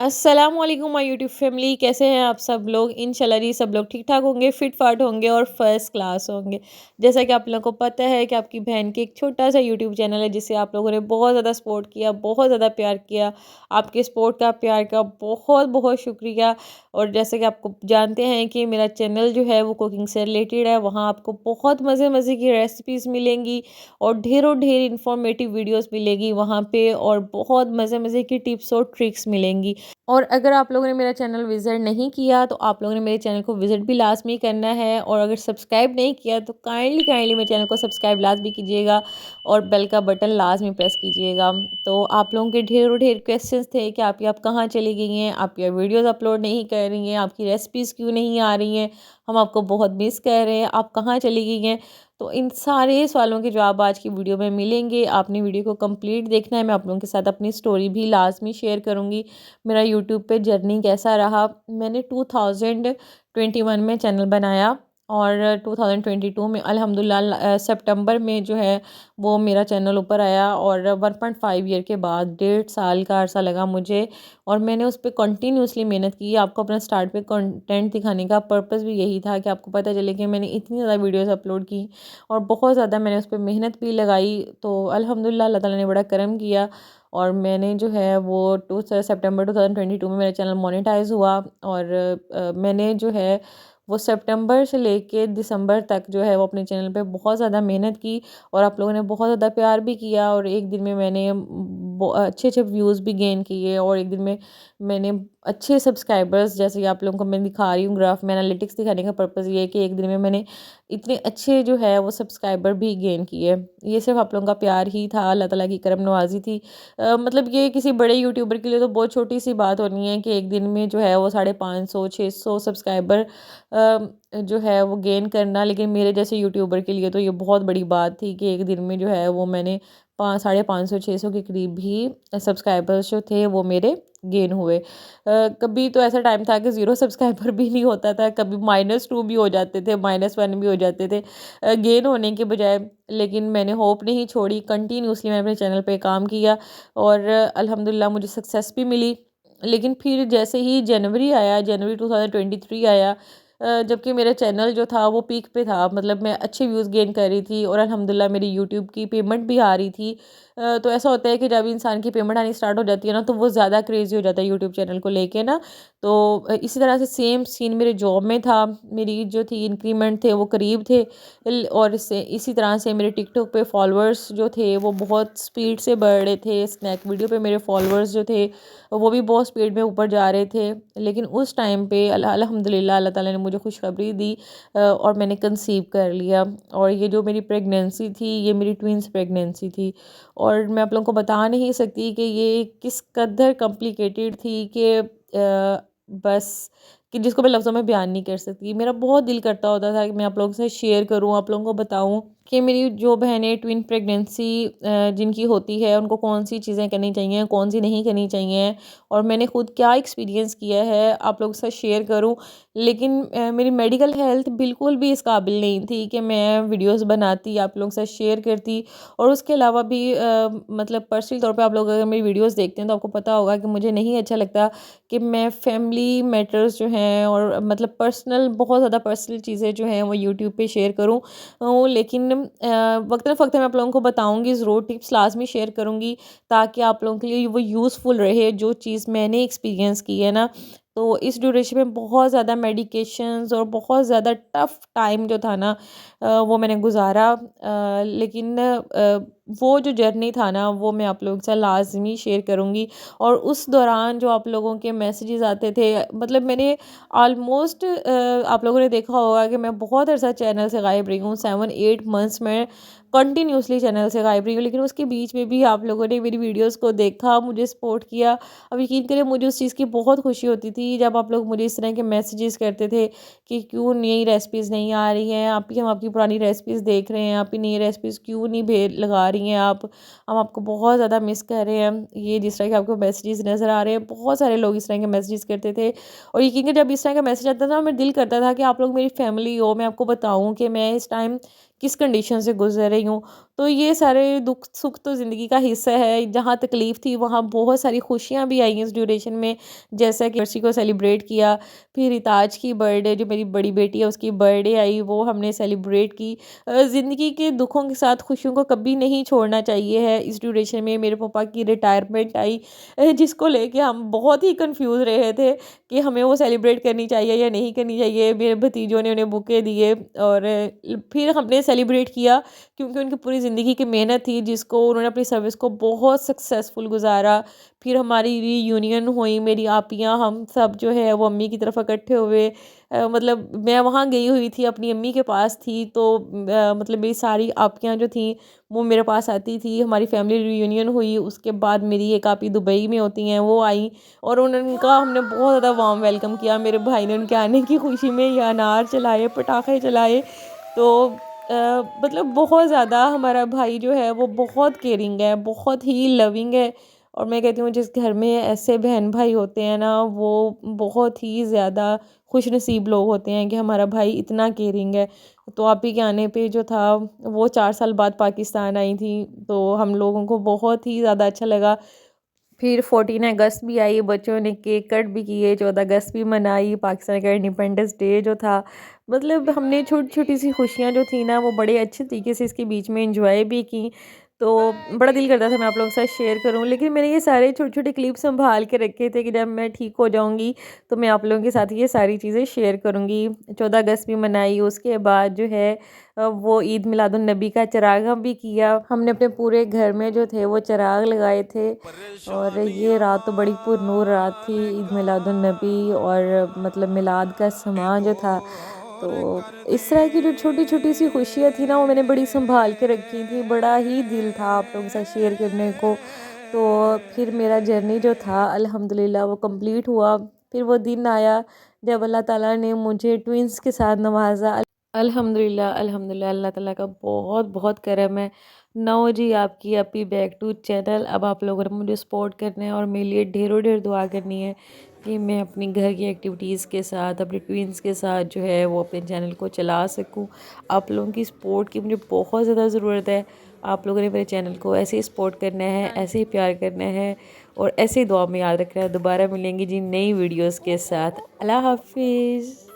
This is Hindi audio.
अस्सलाम वालेकुम माय यूट्यूब फैमिली, कैसे हैं आप सब लोग। इंशाल्लाह जी सब लोग ठीक ठाक होंगे, फिट फाट होंगे और फर्स्ट क्लास होंगे। जैसा कि आप लोगों को पता है कि आपकी बहन की एक छोटा सा यूट्यूब चैनल है जिसे आप लोगों ने बहुत ज़्यादा सपोर्ट किया, बहुत ज़्यादा प्यार किया। आपके सपोर्ट का, प्यार का बहुत बहुत शुक्रिया। और जैसे कि आपको जानते हैं कि मेरा चैनल जो है वो कुकिंग से रिलेटेड है। वहाँ आपको बहुत मज़े मज़े की रेसिपीज़ मिलेंगी और ढेरों ढेर इंफॉर्मेटिव वीडियोस मिलेगी वहाँ पे, और बहुत मज़े मज़े की टिप्स और ट्रिक्स मिलेंगी। और अगर आप लोगों ने मेरा चैनल विज़िट नहीं किया तो आप लोगों ने मेरे चैनल को विज़िट भी लाज़मी करना है, और अगर सब्सक्राइब नहीं किया तो काइंडली काइंडली मेरे चैनल को सब्सक्राइब लाज़मी कीजिएगा और बेल का बटन लाज़मी प्रेस कीजिएगा। तो आप लोगों के ढेरों ढेर क्वेश्चंस थे कि आप कहाँ चली गई हैं, आप ये वीडियोज़ अपलोड नहीं कर रही हैं, आपकी रेसिपीज़ क्यों नहीं आ रही हैं, हम आपको बहुत मिस कर रहे हैं, आप कहाँ चली गई हैं। तो इन सारे सवालों के जवाब आज की वीडियो में मिलेंगे। आपने वीडियो को कंप्लीट देखना है। मैं आप लोगों के साथ अपनी स्टोरी भी लाज़मी शेयर करूँगी। मेरा यूट्यूब पे जर्नी कैसा रहा। मैंने 2021 में चैनल बनाया और 2022 में अल्हम्दुलिल्लाह सितंबर में जो है वो मेरा चैनल ऊपर आया, और 1.5 ईयर के बाद 1.5 साल का अरसा लगा मुझे। और मैंने उस पर कंटिन्यूसली मेहनत की। आपको अपना स्टार्ट पे कंटेंट दिखाने का पर्पस भी यही था कि आपको पता चले कि मैंने इतनी ज़्यादा वीडियोस अपलोड की और बहुत ज़्यादा मैंने उस पर मेहनत भी लगाई। तो अल्हम्दुलिल्लाह अल्लाह ताला ने बड़ा करम किया, और मैंने जो है वो सितंबर 2022 में मेरा चैनल मोनेटाइज हुआ। और मैंने जो है वो सितंबर से लेके दिसंबर तक जो है वो अपने चैनल पे बहुत ज़्यादा मेहनत की, और आप लोगों ने बहुत ज़्यादा प्यार भी किया। और एक दिन में मैंने अच्छे अच्छे व्यूज़ भी गेन किए, और एक दिन में मैंने अच्छे सब्सक्राइबर्स, जैसे कि आप लोगों को मैं दिखा रही हूँ ग्राफ में, एनालिटिक्स दिखाने का पर्पज़ ये है कि एक दिन में मैंने इतने अच्छे जो है वो सब्सक्राइबर भी गेन किए। ये सिर्फ आप लोगों का प्यार ही था, अल्लाह ताला की करम नवाजी थी। मतलब ये किसी बड़े यूट्यूबर के लिए तो बहुत छोटी सी बात होनी है कि एक दिन में जो है वो 550-600 सब्सक्राइबर जो है वो गेन करना, लेकिन मेरे जैसे यूट्यूबर के लिए तो ये बहुत बड़ी बात थी कि एक दिन में जो है वो मैंने 550-600 के करीब भी सब्सक्राइबर्स जो थे वो मेरे गेन हुए। कभी तो ऐसा टाइम था कि ज़ीरो सब्सक्राइबर भी नहीं होता था, कभी -2 भी हो जाते थे, -1 भी हो जाते थे गेन होने के बजाय। लेकिन मैंने होप नहीं छोड़ी, कंटिन्यूसली मैंने अपने चैनल पे काम किया, और अल्हम्दुलिल्लाह मुझे सक्सेस भी मिली। लेकिन फिर जैसे ही जनवरी 2023 आया, जबकि मेरा चैनल जो था वो पीक पे था, मतलब मैं अच्छे व्यूज़ गेन कर रही थी और अल्हम्दुलिल्लाह मेरी यूट्यूब की पेमेंट भी आ रही थी। तो ऐसा होता है कि जब इंसान की पेमेंट आनी स्टार्ट हो जाती है ना, तो वो ज़्यादा क्रेज़ी हो जाता है यूट्यूब चैनल को लेके ना। तो इसी तरह से सेम सीन मेरे जॉब में था। मेरी जो थी इंक्रीमेंट थे वो करीब थे, और इससे इसी तरह से मेरे टिकटॉक पे फॉलोअर्स जो थे वो बहुत स्पीड से बढ़ रहे थे। स्नैक वीडियो पे मेरे फॉलोअर्स जो थे वो भी बहुत स्पीड में ऊपर जा रहे थे। लेकिन उस टाइम पे अल्हम्दुलिल्लाह अल्लाह ताला ने मुझे खुशखबरी दी, और मैंने कंसीव कर लिया। और ये जो मेरी प्रेगनेंसी थी ये मेरी ट्विंस प्रेगनेंसी थी, और मैं आप लोगों को बता नहीं सकती कि ये किस कदर कॉम्प्लिकेटेड थी कि बस कि जिसको मैं लफ्ज़ों में बयान नहीं कर सकती। मेरा बहुत दिल करता होता था कि मैं आप लोगों से शेयर करूँ, आप लोगों को बताऊँ कि मेरी जो बहनें ट्विन प्रेगनेंसी जिनकी होती है उनको कौन सी चीज़ें करनी चाहिए, कौन सी नहीं करनी चाहिए, और मैंने खुद क्या एक्सपीरियंस किया है आप लोगों के साथ शेयर करूँ। लेकिन मेरी मेडिकल हेल्थ बिल्कुल भी इस काबिल नहीं थी कि मैं वीडियोस बनाती, आप लोगों के साथ शेयर करती। और उसके अलावा भी मतलब पर्सनल तौर पे आप लोग अगर मेरी वीडियोस देखते हैं तो आपको पता होगा कि मुझे नहीं अच्छा लगता कि मैं फैमिली मैटर्स जो हैं और मतलब पर्सनल, बहुत ज़्यादा पर्सनल चीज़ें जो हैं वो यूट्यूब पे शेयर करूँ। लेकिन वक्तन फ़वक्तन मैं आप लोगों को बताऊँगी ज़रूर, टिप्स लाज़मी शेयर करूँगी ताकि आप लोगों के लिए वो यूज़फुल रहे जो चीज़ मैंने एक्सपीरियंस की है ना। तो इस ड्यूरेशन में बहुत ज़्यादा मेडिकेशंस और बहुत ज़्यादा टफ़ टाइम जो था ना वो मैंने गुज़ारा। लेकिन वो जो जर्नी था ना वो मैं आप लोगों के साथ लाज़मी शेयर करूँगी। और उस दौरान जो आप लोगों के मैसेजेस आते थे, मतलब मैंने ऑलमोस्ट आप लोगों ने देखा होगा कि मैं बहुत अरसा चैनल से गायब रही हूँ, 7-8 मंथ्स में कंटिन्यूसली चैनल से गायब रही हूँ। लेकिन उसके बीच में भी आप लोगों ने मेरी वीडियोस को देखा, मुझे सपोर्ट किया। अब यकीन करें मुझे उस चीज़ की बहुत खुशी होती थी जब आप लोग मुझे इस तरह के मैसेजेस करते थे कि क्यों नई रेसिपीज़ नहीं आ रही हैं, आप ही हम आपकी पुरानी रेसिपीज़ देख रहे हैं, आप ही नई रेसिपीज़ क्यों नहीं लगा रही हैं आप, हम आपको बहुत ज़्यादा मिस कर रहे हैं। ये जिस तरह के आपको मैसेजेस नज़र आ रहे हैं, बहुत सारे लोग इस तरह के मैसेजेस करते थे। और यकीन करें जब इस तरह का मैसेज आता था मेरा दिल करता था कि आप लोग मेरी फैमिली हो, मैं आपको बताऊँ कि मैं इस टाइम किस कंडीशन से गुजर रही हूँ। तो ये सारे दुख सुख तो ज़िंदगी का हिस्सा है। जहाँ तकलीफ़ थी वहाँ बहुत सारी खुशियाँ भी आई इस ड्यूरेशन में, जैसा कि बरसी को सेलिब्रेट किया। फिर रिताज की बर्थडे, जो मेरी बड़ी बेटी है उसकी बर्थडे आई, वो हमने सेलिब्रेट की। ज़िंदगी के दुखों के साथ खुशियों को कभी नहीं छोड़ना चाहिए है। इस ड्यूरेशन में मेरे पापा की रिटायरमेंट आई, जिसको लेके हम बहुत ही कंफ्यूज रहे थे कि हमें वो सेलिब्रेट करनी चाहिए या नहीं करनी चाहिए। मेरे भतीजों ने उन्हें बुके दिए और फिर हमने सेलिब्रेट किया, क्योंकि उनकी पूरी ज़िंदगी की मेहनत थी जिसको उन्होंने अपनी सर्विस को बहुत सक्सेसफुल गुजारा। फिर हमारी रीयूनियन हुई, मेरी आपियाँ हम सब जो है वो अम्मी की तरफ इकट्ठे हुए। मतलब मैं वहाँ गई हुई थी, अपनी अम्मी के पास थी, तो मतलब मेरी सारी आपियाँ जो थी वो मेरे पास आती थी। हमारी फैमिली रीयूनियन हुई। उसके बाद मेरी एक आपी दुबई में होती हैं, वो आई और उनका हमने बहुत ज़्यादा वार्म वेलकम किया। मेरे भाई ने उनके आने की खुशी में ये अनार चलाए, पटाखे चलाए। तो मतलब बहुत ज़्यादा हमारा भाई जो है वो बहुत केयरिंग है, बहुत ही लविंग है। और मैं कहती हूँ जिस घर में ऐसे बहन भाई होते हैं ना, वो बहुत ही ज़्यादा खुशनसीब लोग होते हैं कि हमारा भाई इतना केयरिंग है। तो आप ही के आने पे जो था, वो 4 साल बाद पाकिस्तान आई थी, तो हम लोगों को बहुत ही ज़्यादा अच्छा लगा। फिर 14 अगस्त भी आई, बच्चों ने केक कट भी किए, 14 अगस्त भी मनाई, पाकिस्तान का इंडिपेंडेंस डे जो था। मतलब हमने छोटी छोटी सी खुशियाँ जो थी ना, वो बड़े अच्छे तरीके से इसके बीच में इंजॉय भी की। तो बड़ा दिल करता था मैं आप लोगों के साथ शेयर करूं, लेकिन मैंने ये सारे छोटे छोटे क्लिप संभाल के रखे थे कि जब मैं ठीक हो जाऊंगी तो मैं आप लोगों के साथ ये सारी चीज़ें शेयर करूंगी। 14 अगस्त भी मनाई, उसके बाद जो है वो ईद मिलादुन नबी का चिराग हम भी किया। हमने अपने पूरे घर में जो थे वो चिराग लगाए थे। और ये रात तो बड़ी पुरनूर रात थी, ईद मिलादुन नबी और मतलब मिलाद का सामान जो था। तो इस तरह की जो छोटी छोटी सी खुशियाँ थी ना, वो मैंने बड़ी संभाल के रखी थी। बड़ा ही दिल था आप लोगों के साथ शेयर करने को। तो फिर मेरा जर्नी जो था अल्हम्दुलिल्लाह वो कंप्लीट हुआ। फिर वो दिन आया जब अल्लाह ताला ने मुझे ट्विंस के साथ नवाजा। अल्हम्दुलिल्लाह अल्हम्दुलिल्लाह, अल्लाह ताला का बहुत बहुत करम है। नौ जी आपकी अपी बैक टू चैनल। अब आप लोगों ने मुझे सपोर्ट करना है और मेरे लिए ढेरों ढेर दुआ करनी है कि मैं अपनी घर की एक्टिविटीज़ के साथ, अपने ट्विंस के साथ जो है वो अपने चैनल को चला सकूं। आप लोगों की सपोर्ट की मुझे बहुत ज़्यादा ज़रूरत है। आप लोगों ने मेरे चैनल को ऐसे ही सपोर्ट करना है, ऐसे ही प्यार करना है और ऐसे ही दुआ में याद रखना है। दोबारा मिलेंगे जी नई वीडियोज़ के साथ। अल्लाह हाफिज़।